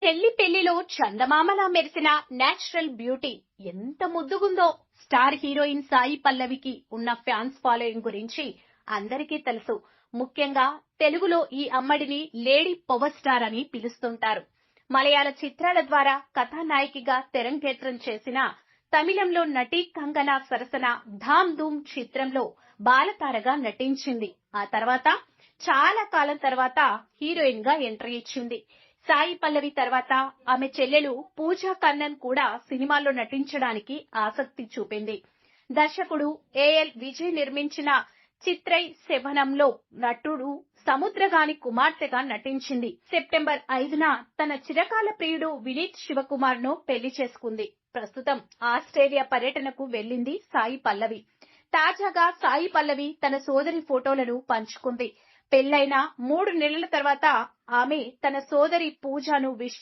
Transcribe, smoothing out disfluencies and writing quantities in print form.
చెల్లి పెళ్లిలో చందమామలా మెరిసిన నేచురల్ బ్యూటీ ఎంత ముద్దుగుందో. స్టార్ హీరోయిన్ సాయి పల్లవికి ఉన్న ఫ్యాన్స్ ఫాలోయింగ్ గురించి అందరికీ తెలుసు. ముఖ్యంగా తెలుగులో ఈ అమ్మడిని లేడీ పవర్ స్టార్ అని పిలుస్తుంటారు. మలయాళ చిత్రాల ద్వారా కథానాయికగా తెరంగేట్రం చేసిన తమిళంలో నటి కంగన సరసన ధామ్ ధూమ్ చిత్రంలో బాలతారగా నటించింది. ఆ తర్వాత చాలా కాలం తర్వాత హీరోయిన్ గా ఎంట్రీ ఇచ్చింది. సాయి పల్లవి తర్వాత ఆమె చెల్లెలు పూజా కన్నన్ కూడా సినిమాల్లో నటించడానికి ఆసక్తి చూపింది. దర్శకుడు ఏఎల్ విజయ్ నిర్మించిన చిత్రై శభనంలో నటుడు సముద్రగాని కుమార్తెగా నటించింది. సెప్టెంబర్ 5న తన చిరకాల ప్రియుడు వినీత్ శివకుమార్ ను పెళ్లి చేసుకుంది. ప్రస్తుతం ఆస్ట్రేలియా పర్యటనకు వెళ్లింది సాయి పల్లవి. తాజాగా సాయి పల్లవి తన సోదరి ఫోటోలను పంచుకుంది. పెళ్లైన 3 నెలల తర్వాత ఆమె తన సోదరి పూజను విష్